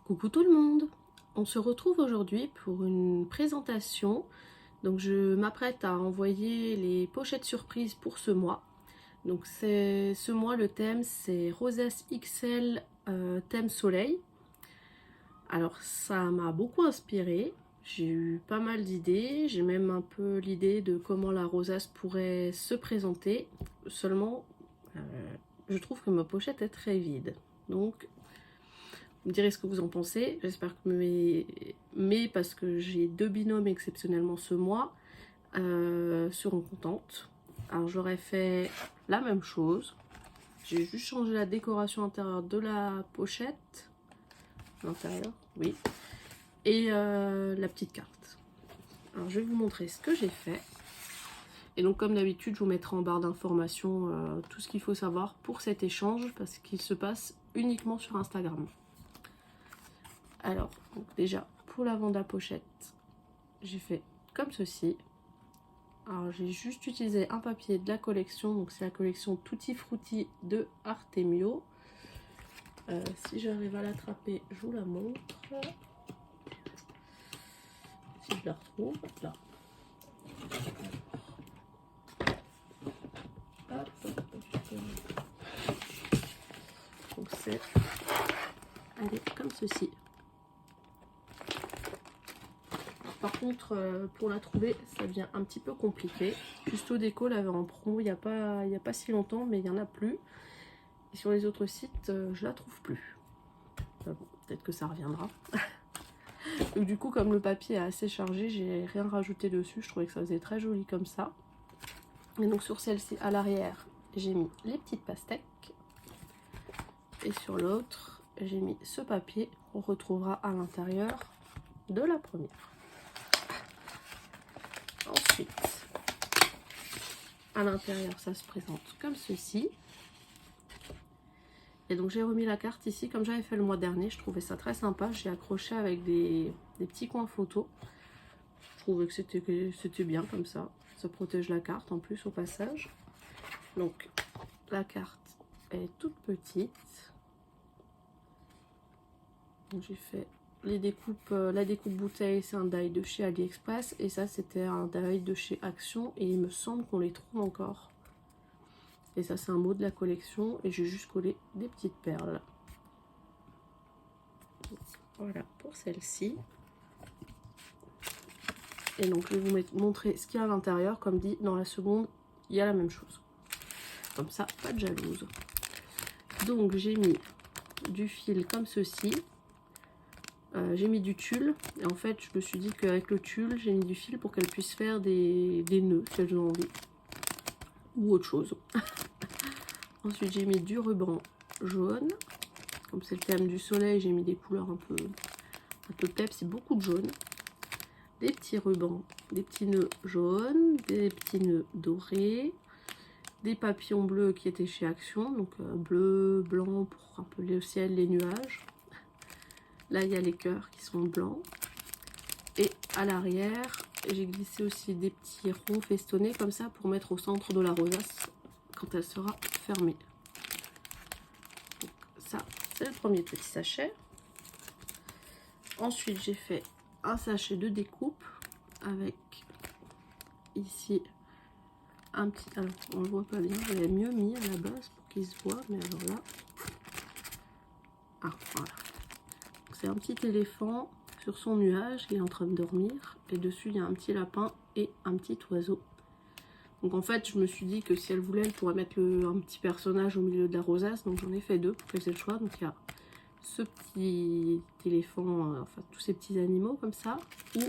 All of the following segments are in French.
Coucou tout le monde! On se retrouve aujourd'hui pour une présentation. Donc je m'apprête à envoyer les pochettes surprises pour ce mois. Donc ce mois le thème c'est Rosace XL thème soleil. Alors ça m'a beaucoup inspiré. J'ai eu pas mal d'idées. J'ai même un peu l'idée de comment la rosace pourrait se présenter. Seulement je trouve que ma pochette est très vide. Donc vous me direz ce que vous en pensez. J'espère que parce que j'ai deux binômes exceptionnellement ce mois seront contentes. Alors j'aurais fait la même chose. J'ai juste changé la décoration intérieure de la pochette. L'intérieur, oui. Et la petite carte. Alors je vais vous montrer ce que j'ai fait. Et donc comme d'habitude, je vous mettrai en barre d'informations tout ce qu'il faut savoir pour cet échange parce qu'il se passe uniquement sur Instagram. Alors, donc déjà, pour l'avant de la pochette, j'ai fait comme ceci. Alors, j'ai juste utilisé un papier de la collection, donc c'est la collection Tutti Frutti de Artemio. Si j'arrive à l'attraper, je vous la montre. Si je la retrouve, là. Hop, hop, hop. Donc c'est, elle est comme ceci. Par contre, pour la trouver, ça devient un petit peu compliqué. Custo Déco l'avait en promo il n'y a pas si longtemps, mais il n'y en a plus. Et sur les autres sites, je la trouve plus. Enfin bon, peut-être que ça reviendra. Donc, du coup, comme le papier est assez chargé, j'ai rien rajouté dessus. Je trouvais que ça faisait très joli comme ça. Et donc sur celle-ci, à l'arrière, j'ai mis les petites pastèques. Et sur l'autre, j'ai mis ce papier qu'on retrouvera à l'intérieur de la première. Ensuite, à l'intérieur, ça se présente comme ceci. Et donc j'ai remis la carte ici, comme j'avais fait le mois dernier, je trouvais ça très sympa. J'ai accroché avec des petits coins photos. Je trouvais que c'était bien comme ça. Ça protège la carte en plus au passage. Donc la carte est toute petite. J'ai fait les découpes, la découpe bouteille, c'est un die de chez AliExpress. Et ça c'était un die de chez Action. Et il me semble qu'on les trouve encore. Et ça c'est un mot de la collection. Et j'ai juste collé des petites perles. Voilà pour celle-ci. Et donc je vais vous montrer ce qu'il y a à l'intérieur. Comme dit, dans la seconde, il y a la même chose. Comme ça, pas de jalouse. Donc j'ai mis du fil comme ceci. J'ai mis du tulle. Et en fait, je me suis dit qu'avec le tulle, j'ai mis du fil pour qu'elle puisse faire des nœuds si elles ont envie. Ou autre chose. Ensuite, j'ai mis du ruban jaune. Comme c'est le thème du soleil, j'ai mis des couleurs un peu peps, c'est beaucoup de jaune. Des petits rubans, des petits nœuds jaunes, des petits nœuds dorés, des papillons bleus qui étaient chez Action, donc bleu, blanc pour un peu le ciel, les nuages. Là, il y a les cœurs qui sont blancs. Et à l'arrière, j'ai glissé aussi des petits ronds festonnés comme ça pour mettre au centre de la rosace quand elle sera fermée. Donc ça, c'est le premier petit sachet. Ensuite, j'ai fait un sachet de découpe avec ici un petit, alors on le voit pas bien, j'avais mieux mis à la base pour qu'il se voit, mais alors là, ah voilà, c'est un petit éléphant sur son nuage, il est en train de dormir, et dessus il y a un petit lapin et un petit oiseau. Donc en fait je me suis dit que si elle voulait, elle pourrait mettre un petit personnage au milieu de la rosace, donc j'en ai fait deux pour qu'elle ait le choix. Donc il y a ce petit éléphant, enfin tous ces petits animaux comme ça, ou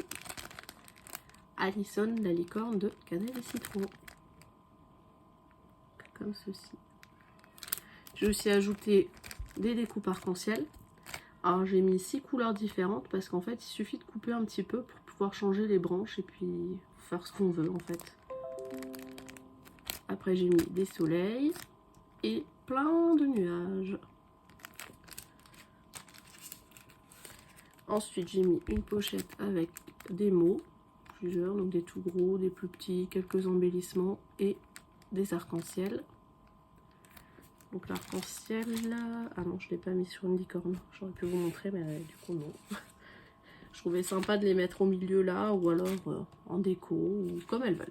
Alison, la licorne de cannelle et citron. Comme ceci. J'ai aussi ajouté des découpes arc-en-ciel. Alors j'ai mis 6 couleurs différentes parce qu'en fait il suffit de couper un petit peu pour pouvoir changer les branches et puis faire ce qu'on veut en fait. Après j'ai mis des soleils et plein de nuages. Ensuite j'ai mis une pochette avec des mots, plusieurs, donc des tout gros, des plus petits, quelques embellissements et des arc-en-ciel. Donc l'arc-en-ciel, ah non, je ne l'ai pas mis sur une licorne. J'aurais pu vous montrer, mais du coup non. Je trouvais sympa de les mettre au milieu là, ou alors en déco, ou comme elles veulent.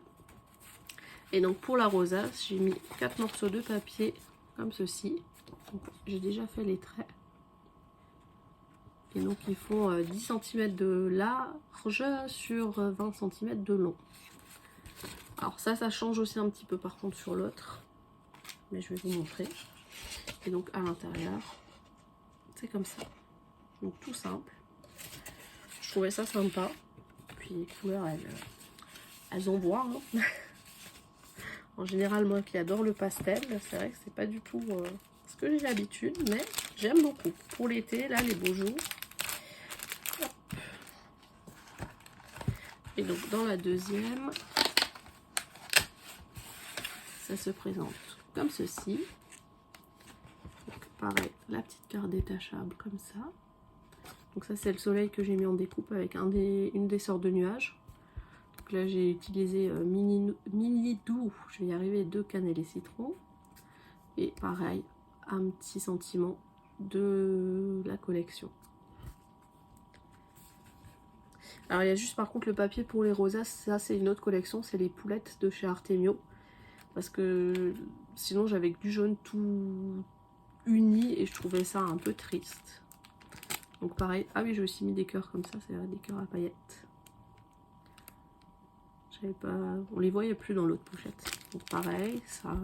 Et donc pour la rosace, j'ai mis 4 morceaux de papier, comme ceci. J'ai déjà fait les traits. Et donc ils font 10 cm de large sur 20 cm de long. Alors ça change aussi un petit peu par contre sur l'autre. Mais je vais vous montrer. Et donc à l'intérieur, c'est comme ça. Donc tout simple. Je trouvais ça sympa. Puis les couleurs, elles envoient. Hein. En général, moi qui adore le pastel, c'est vrai que c'est pas du tout ce que j'ai l'habitude, mais j'aime beaucoup. Pour l'été, là, les beaux jours. Hop. Et donc dans la deuxième, ça se présente comme ceci. Donc, pareil, la petite carte détachable comme ça. Donc ça c'est le soleil que j'ai mis en découpe avec une des sortes de nuages. Donc là j'ai utilisé mini doux, je vais y arriver, 2 cannelle et citron. Et pareil, un petit sentiment de la collection. Alors il y a juste par contre le papier pour les rosaces, ça c'est une autre collection, c'est les poulettes de chez Artemio. Parce que sinon j'avais que du jaune tout uni et je trouvais ça un peu triste. Donc pareil, ah oui j'ai aussi mis des cœurs comme ça, c'est des cœurs à paillettes. J'avais pas, on les voyait plus dans l'autre pochette. Donc pareil, ça,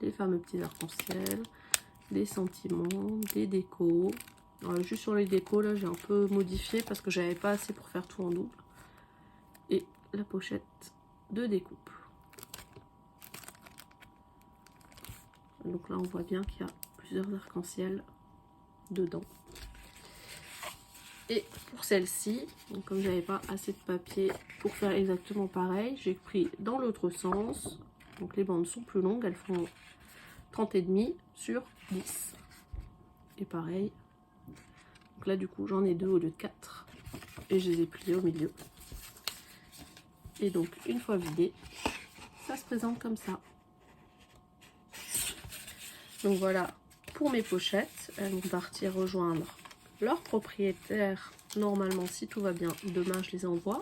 les fameux petits arcs-en-ciel, des sentiments, des décos. Alors, juste sur les décos là j'ai un peu modifié parce que j'avais pas assez pour faire tout en double. Et la pochette de découpe. Donc là on voit bien qu'il y a plusieurs arcs-en-ciel dedans. Et pour celle-ci, comme j'avais pas assez de papier pour faire exactement pareil, j'ai pris dans l'autre sens. Donc les bandes sont plus longues, elles font 30,5 sur 10. Et pareil. Donc là du coup j'en ai 2 au lieu de 4. Et je les ai pliés au milieu. Et donc une fois vidé, ça se présente comme ça. Donc voilà pour mes pochettes. Elles vont partir rejoindre leur propriétaire normalement si tout va bien. Demain je les envoie.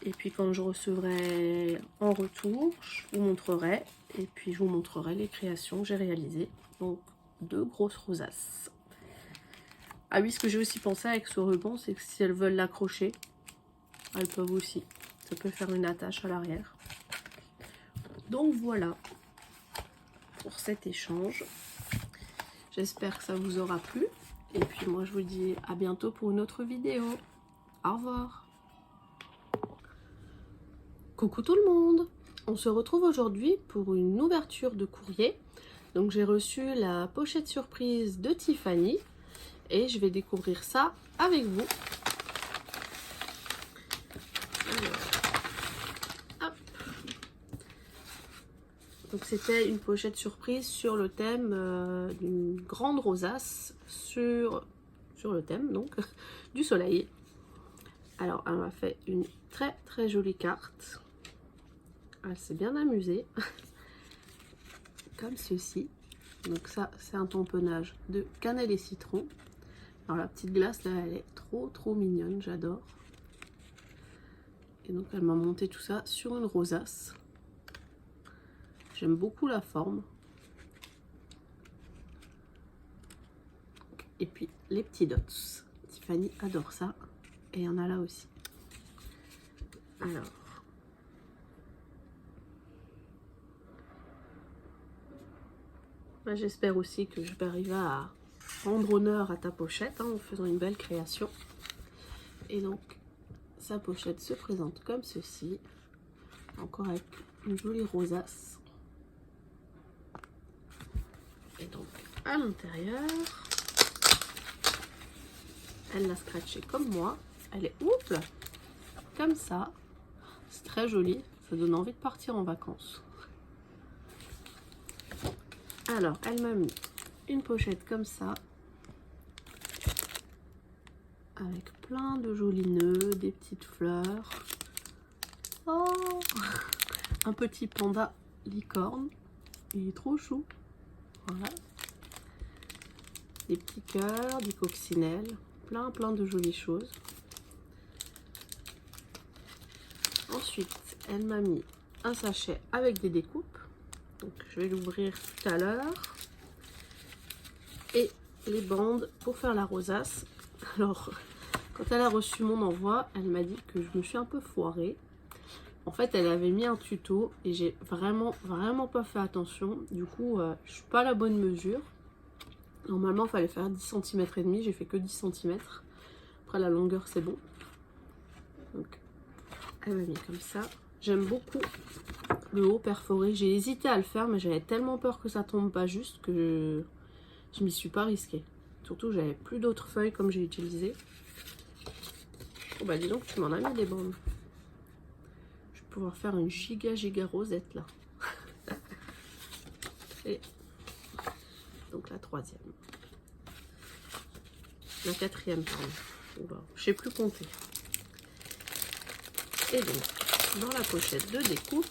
Et puis quand je recevrai en retour, je vous montrerai. Et puis je vous montrerai les créations que j'ai réalisées. Donc 2 grosses rosaces. Ah oui, ce que j'ai aussi pensé avec ce ruban, c'est que si elles veulent l'accrocher, elles peuvent aussi. Ça peut faire une attache à l'arrière. Donc voilà pour cet échange. J'espère que ça vous aura plu. Et puis moi je vous dis à bientôt pour une autre vidéo. Au revoir. Coucou tout le monde. On se retrouve aujourd'hui pour une ouverture de courrier. Donc j'ai reçu la pochette surprise de Tiffany. Et je vais découvrir ça avec vous. Alors, hop. Donc c'était une pochette surprise sur le thème d'une grande rosace sur le thème donc du soleil. Alors elle m'a fait une très jolie carte. Elle s'est bien amusée. Comme ceci. Donc ça c'est un tamponnage de cannelle et citron. Alors la petite glace là elle est trop mignonne, j'adore. Et donc elle m'a monté tout ça sur une rosace. J'aime beaucoup la forme. Et puis les petits dots. Tiffany adore ça. Et il y en a là aussi. Alors. J'espère aussi que je vais arriver à rendre honneur à ta pochette en faisant une belle création. Et donc sa pochette se présente comme ceci. Encore avec une jolie rosace. Et donc à l'intérieur, elle l'a scratché comme moi. Elle est oups, comme ça. C'est très joli. Ça donne envie de partir en vacances. Alors, elle m'a mis une pochette comme ça. Avec plein de jolis nœuds, des petites fleurs. Oh, un petit panda licorne. Il est trop chou. Voilà. Des petits cœurs, des coccinelles, plein de jolies choses. Ensuite, elle m'a mis un sachet avec des découpes. Donc je vais l'ouvrir tout à l'heure. Et les bandes pour faire la rosace. Alors, quand elle a reçu mon envoi, elle m'a dit que je me suis un peu foirée. En fait, elle avait mis un tuto et j'ai vraiment pas fait attention. Du coup, je suis pas à la bonne mesure. Normalement, il fallait faire 10 cm et demi. J'ai fait que 10 cm. Après, la longueur, c'est bon. Donc, elle m'a mis comme ça. J'aime beaucoup le haut perforé. J'ai hésité à le faire, mais j'avais tellement peur que ça tombe pas juste que je m'y suis pas risquée. Surtout, j'avais plus d'autres feuilles comme j'ai utilisé. Oh bah dis donc, tu m'en as mis des bandes. Je vais pouvoir faire une giga rosette là. Et donc la troisième. La quatrième, pardon. Oula, je sais plus compter. Et donc, dans la pochette de découpe,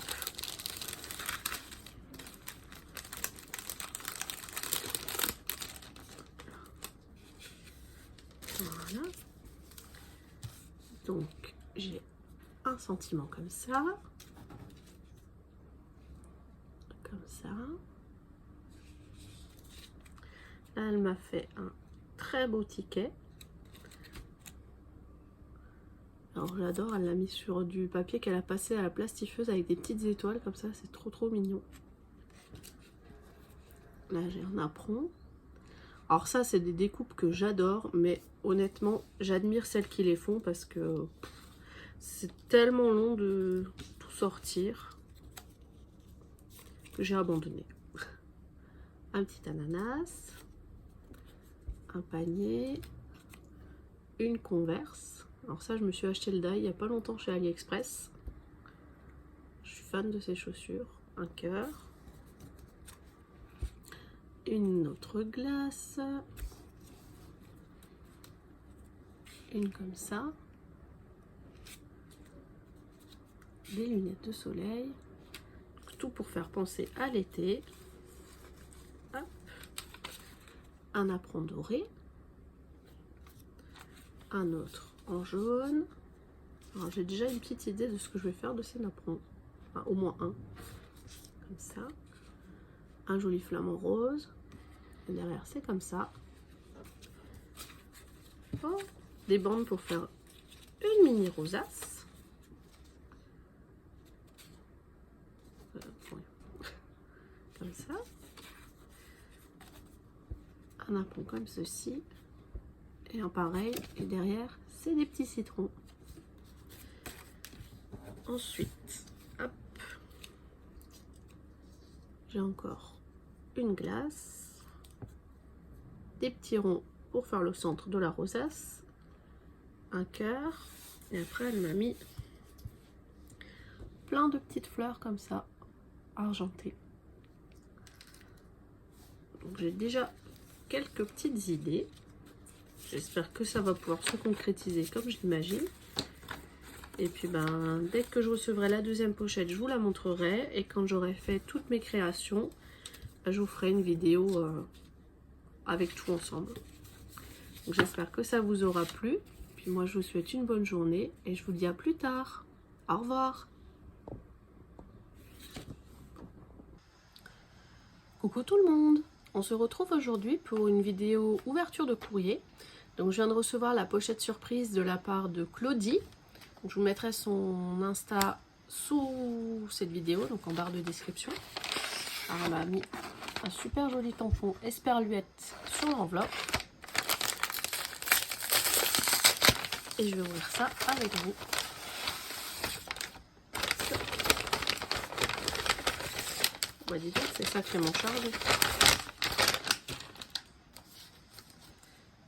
voilà. Donc, j'ai un sentiment comme ça. Comme ça. Là, elle m'a fait un très beau ticket. Alors j'adore, elle l'a mis sur du papier qu'elle a passé à la plastifeuse avec des petites étoiles comme ça, c'est trop mignon. Là j'ai un apron. Alors ça c'est des découpes que j'adore, mais honnêtement j'admire celles qui les font parce que c'est tellement long de tout sortir que j'ai abandonné. Un petit ananas, un panier, une Converse. Alors ça je me suis acheté le die il n'y a pas longtemps chez AliExpress. Je suis fan de ces chaussures. Un cœur. Une autre glace. Une comme ça. Des lunettes de soleil. Tout pour faire penser à l'été. Un apron doré. Un autre en jaune. Alors j'ai déjà une petite idée de ce que je vais faire de ces napperons. Enfin, au moins un. Comme ça. Un joli flamant rose. Et derrière c'est comme ça. Oh, des bandes pour faire une mini rosace. Comme ça. Un apron comme ceci. Et un pareil. Et derrière c'est des petits citrons. Ensuite, hop, j'ai encore une glace, des petits ronds pour faire le centre de la rosace, un cœur, et après elle m'a mis plein de petites fleurs comme ça, argentées. Donc j'ai déjà quelques petites idées. J'espère que ça va pouvoir se concrétiser comme je l'imagine. Et puis ben, dès que je recevrai la deuxième pochette, je vous la montrerai. Et quand j'aurai fait toutes mes créations, ben, je vous ferai une vidéo avec tout ensemble. Donc j'espère que ça vous aura plu. Puis moi, je vous souhaite une bonne journée et je vous dis à plus tard. Au revoir. Coucou tout le monde. On se retrouve aujourd'hui pour une vidéo ouverture de courrier. Donc je viens de recevoir la pochette surprise de la part de Claudie. Donc, je vous mettrai son Insta sous cette vidéo, donc en barre de description. Alors, elle m'a mis un super joli tampon Esperluette sur l'enveloppe. Et je vais ouvrir ça avec vous. Bah dis donc, c'est sacrément chargé.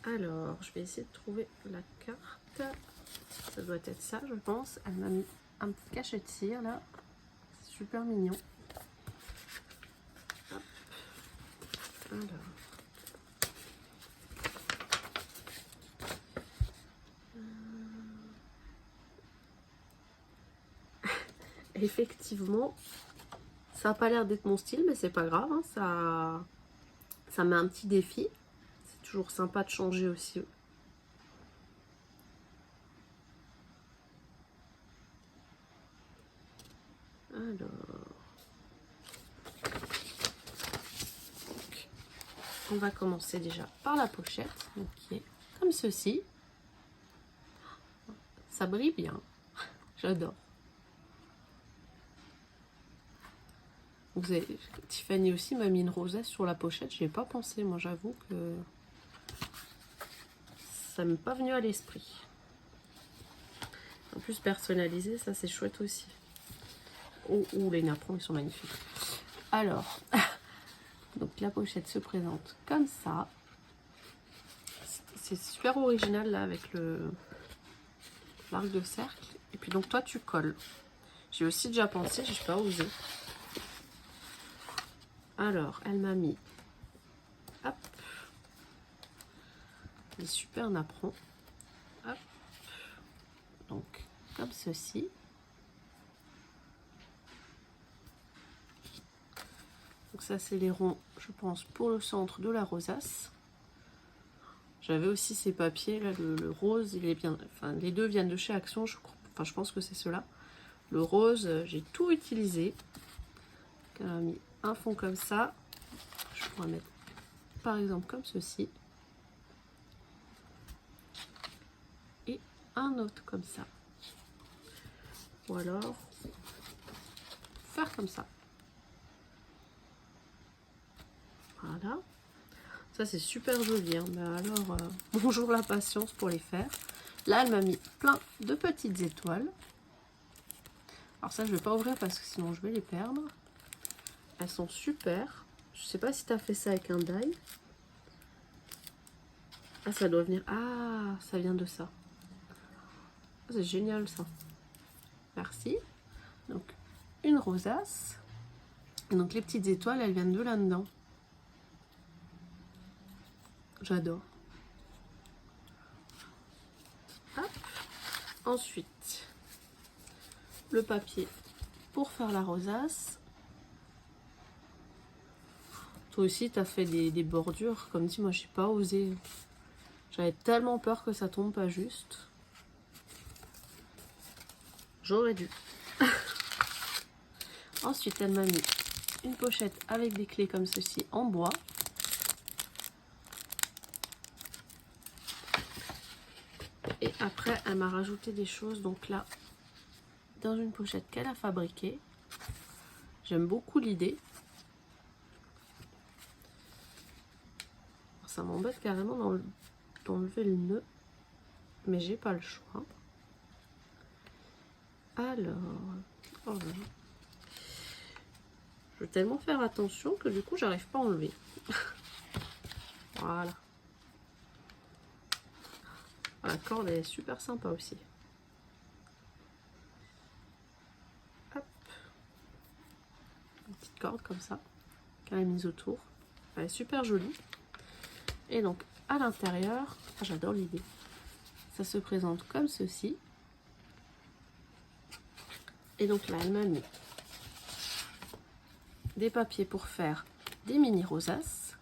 Alors, je vais essayer de trouver la carte. Ça doit être ça, je pense. Elle m'a mis un petit cachet de cire là. C'est super mignon. Hop. Alors. Effectivement, ça n'a pas l'air d'être mon style, mais c'est pas grave. Hein, Ça met un petit défi. C'est toujours sympa de changer aussi. Alors, donc, on va commencer déjà par la pochette, donc, qui est comme ceci. Ça brille bien, j'adore. Tiffany aussi m'a mis une rosace sur la pochette, je n'y ai pas pensé, moi j'avoue que ça m'est pas venu à l'esprit. En plus personnalisé, ça c'est chouette aussi. Oh, les napperons ils sont magnifiques. Alors, donc la pochette se présente comme ça. C'est super original là avec l'arc de cercle. Et puis donc toi tu colles. J'ai aussi déjà pensé, je n'ai pas osé. Alors, elle m'a mis, hop, des super napperons. Hop. Donc, comme ceci. Donc ça, c'est les ronds, je pense, pour le centre de la rosace. J'avais aussi ces papiers, là, le rose, il est bien, enfin, les deux viennent de chez Action, je pense que c'est ceux-là. Le rose, j'ai tout utilisé. Elle a mis un fond comme ça. Je pourrais mettre, par exemple, comme ceci. Et un autre comme ça. Ou alors, faire comme ça. Voilà. Ça, c'est super joli. Hein. Mais alors, bonjour la patience pour les faire. Là, elle m'a mis plein de petites étoiles. Alors ça, je ne vais pas ouvrir parce que sinon, je vais les perdre. Elles sont super. Je sais pas si tu as fait ça avec un die. Ah, ça doit venir. Ah, ça vient de ça. C'est génial, ça. Merci. Donc, une rosace. Donc, les petites étoiles, elles viennent de là-dedans. J'adore. Ensuite, le papier pour faire la rosace. Toi aussi, tu as fait des bordures. Comme dit, moi, je n'ai pas osé. J'avais tellement peur que ça tombe pas juste. J'aurais dû. Ensuite, elle m'a mis une pochette avec des clés comme ceci en bois. Et après, elle m'a rajouté des choses. Donc là, dans une pochette qu'elle a fabriquée. J'aime beaucoup l'idée. Ça m'embête carrément d'enlever le nœud. Mais j'ai pas le choix. Alors, oh là là. Je veux tellement faire attention que du coup, j'arrive pas à enlever. Voilà. La corde est super sympa aussi. Hop. Une petite corde comme ça, qu'elle a mise autour. Elle est super jolie. Et donc, à l'intérieur, j'adore l'idée. Ça se présente comme ceci. Et donc là, elle m'a mis des papiers pour faire des mini rosaces.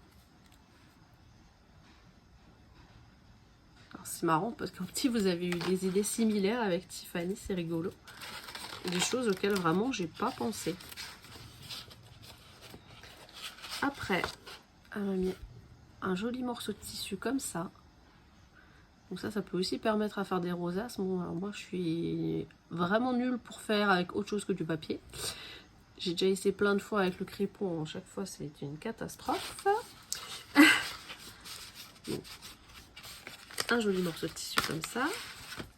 C'est marrant parce qu'en petit vous avez eu des idées similaires avec Tiffany, c'est rigolo. Des choses auxquelles vraiment j'ai pas pensé. Après, elle m'a mis un joli morceau de tissu comme ça. Donc ça peut aussi permettre à faire des rosaces. Bon, alors moi je suis vraiment nulle pour faire avec autre chose que du papier. J'ai déjà essayé plein de fois avec le crépon, à chaque fois c'est une catastrophe. Donc, un joli morceau de tissu comme ça.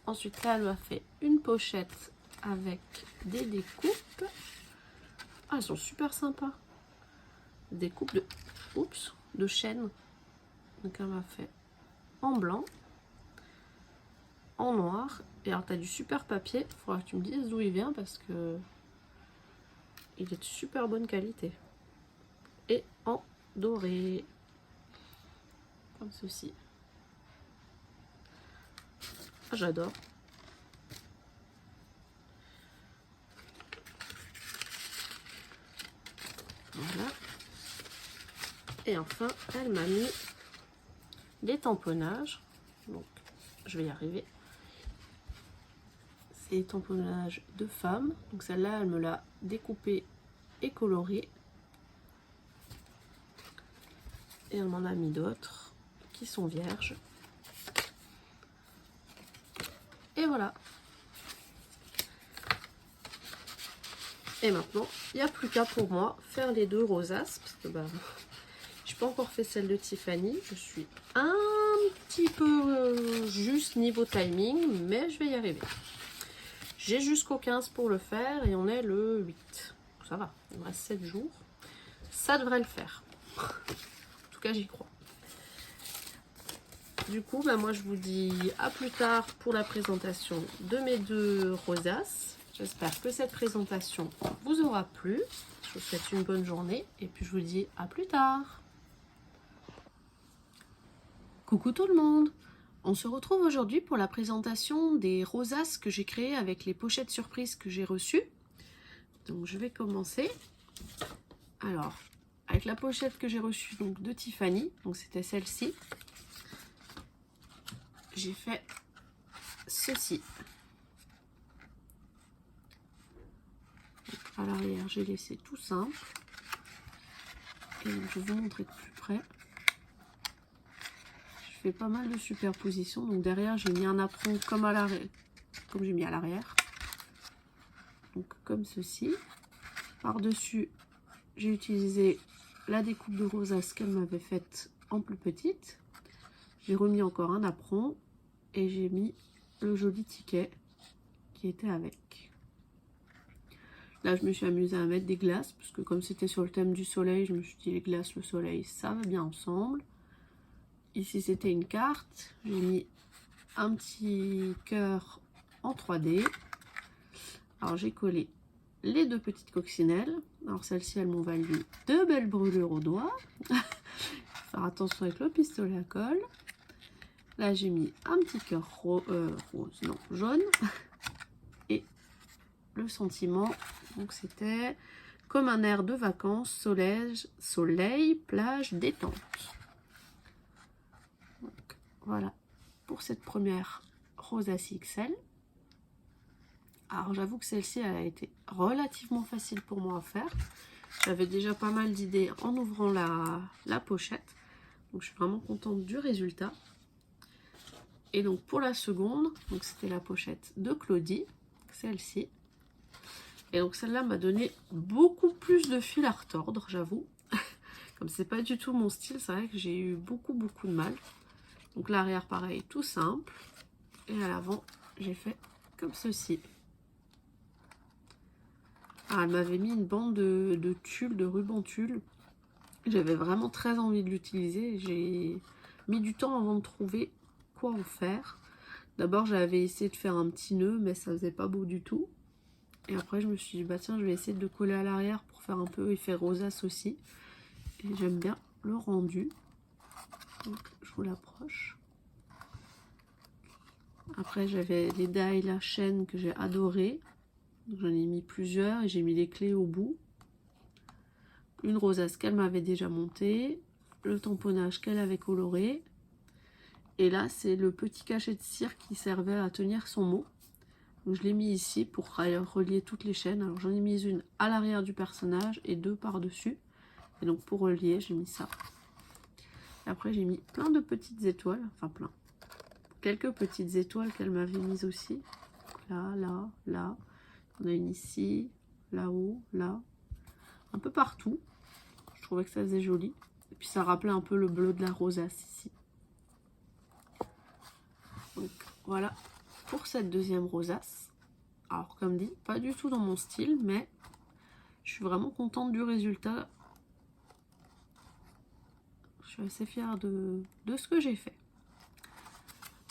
Ensuite là elle m'a fait une pochette avec des découpes. Ah, elles sont super sympas. Des coupes de chêne. Donc elle m'a fait en blanc, en noir. Et alors tu as du super papier. Il faudra que tu me dises d'où il vient parce que il est de super bonne qualité. Et en doré. Comme ceci. Ah, j'adore. Voilà. Et enfin, elle m'a mis des tamponnages. Donc, je vais y arriver. C'est des tamponnages de femmes. Donc celle-là, elle me l'a découpé et coloré. Et elle m'en a mis d'autres qui sont vierges. Et voilà. Et maintenant, il n'y a plus qu'à pour moi faire les deux rosaces. Parce que je n'ai pas encore fait celle de Tiffany. Je suis un petit peu juste niveau timing, mais je vais y arriver. J'ai jusqu'au 15 pour le faire et on est le 8. Ça va, il me reste 7 jours. Ça devrait le faire. En tout cas, j'y crois. Du coup, moi je vous dis à plus tard pour la présentation de mes deux rosaces. J'espère que cette présentation vous aura plu. Je vous souhaite une bonne journée et puis je vous dis à plus tard. Coucou tout le monde! On se retrouve aujourd'hui pour la présentation des rosaces que j'ai créées avec les pochettes surprises que j'ai reçues. Donc je vais commencer. Alors, avec la pochette que j'ai reçue donc de Tiffany, donc c'était celle-ci. J'ai fait ceci. Donc, à l'arrière, j'ai laissé tout simple. Et donc, je vais vous montrer de plus près. Je fais pas mal de superpositions. Donc derrière, j'ai mis un apron comme à l'arrière, comme j'ai mis à l'arrière. Donc comme ceci. Par-dessus, j'ai utilisé la découpe de rosace qu'elle m'avait faite en plus petite. J'ai remis encore un apron et j'ai mis le joli ticket qui était avec. Là, je me suis amusée à mettre des glaces parce que comme c'était sur le thème du soleil, je me suis dit les glaces, le soleil, ça va bien ensemble. Ici, c'était une carte. J'ai mis un petit cœur en 3D. Alors, j'ai collé les deux petites coccinelles. Alors, celles-ci, elles m'ont valu de belles brûlures aux doigts. Faire attention avec le pistolet à colle. Là, j'ai mis un petit cœur rose, non, jaune. Et le sentiment, donc c'était comme un air de vacances, soleil, plage, détente. Donc, voilà pour cette première rosace XL. Alors j'avoue que celle-ci elle a été relativement facile pour moi à faire. J'avais déjà pas mal d'idées en ouvrant la pochette. Donc je suis vraiment contente du résultat. Et donc pour la seconde, donc c'était la pochette de Claudie, celle-ci. Et donc celle-là m'a donné beaucoup plus de fil à retordre, j'avoue. Comme c'est pas du tout mon style, c'est vrai que j'ai eu beaucoup de mal. Donc l'arrière pareil, tout simple. Et à l'avant, j'ai fait comme ceci. Ah, elle m'avait mis une bande de tulle, de ruban tulle. J'avais vraiment très envie de l'utiliser. J'ai mis du temps avant de trouver quoi en faire. D'abord, j'avais essayé de faire un petit nœud, mais ça faisait pas beau du tout. Et après, je me suis dit, bah tiens, je vais essayer de le coller à l'arrière pour faire un peu effet rosace aussi. Et j'aime bien le rendu. Donc, je vous l'approche. Après, j'avais les die, la chaîne que j'ai adoré. J'en ai mis plusieurs et j'ai mis les clés au bout. Une rosace qu'elle m'avait déjà montée. Le tamponnage qu'elle avait coloré. Et là, c'est le petit cachet de cire qui servait à tenir son mot. Donc, je l'ai mis ici pour relier toutes les chaînes. Alors, j'en ai mis une à l'arrière du personnage et deux par-dessus. Et donc, pour relier, j'ai mis ça. Et après, j'ai mis plein de petites étoiles. Enfin, plein. Quelques petites étoiles qu'elle m'avait mises aussi. Donc, là, là, là. On a une ici, là-haut, là. Un peu partout. Je trouvais que ça faisait joli. Et puis, ça rappelait un peu le bleu de la rosace ici. Donc voilà pour cette deuxième rosace. Alors comme dit, pas du tout dans mon style, mais je suis vraiment contente du résultat. Je suis assez fière de ce que j'ai fait.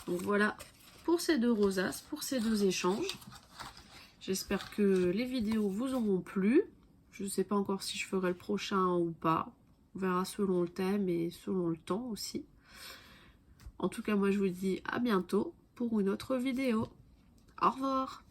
Donc voilà pour ces deux rosaces, pour ces deux échanges. J'espère que les vidéos vous auront plu. Je ne sais pas encore si je ferai le prochain ou pas. On verra selon le thème et selon le temps aussi. En tout cas, moi je vous dis à bientôt pour une autre vidéo. Au revoir!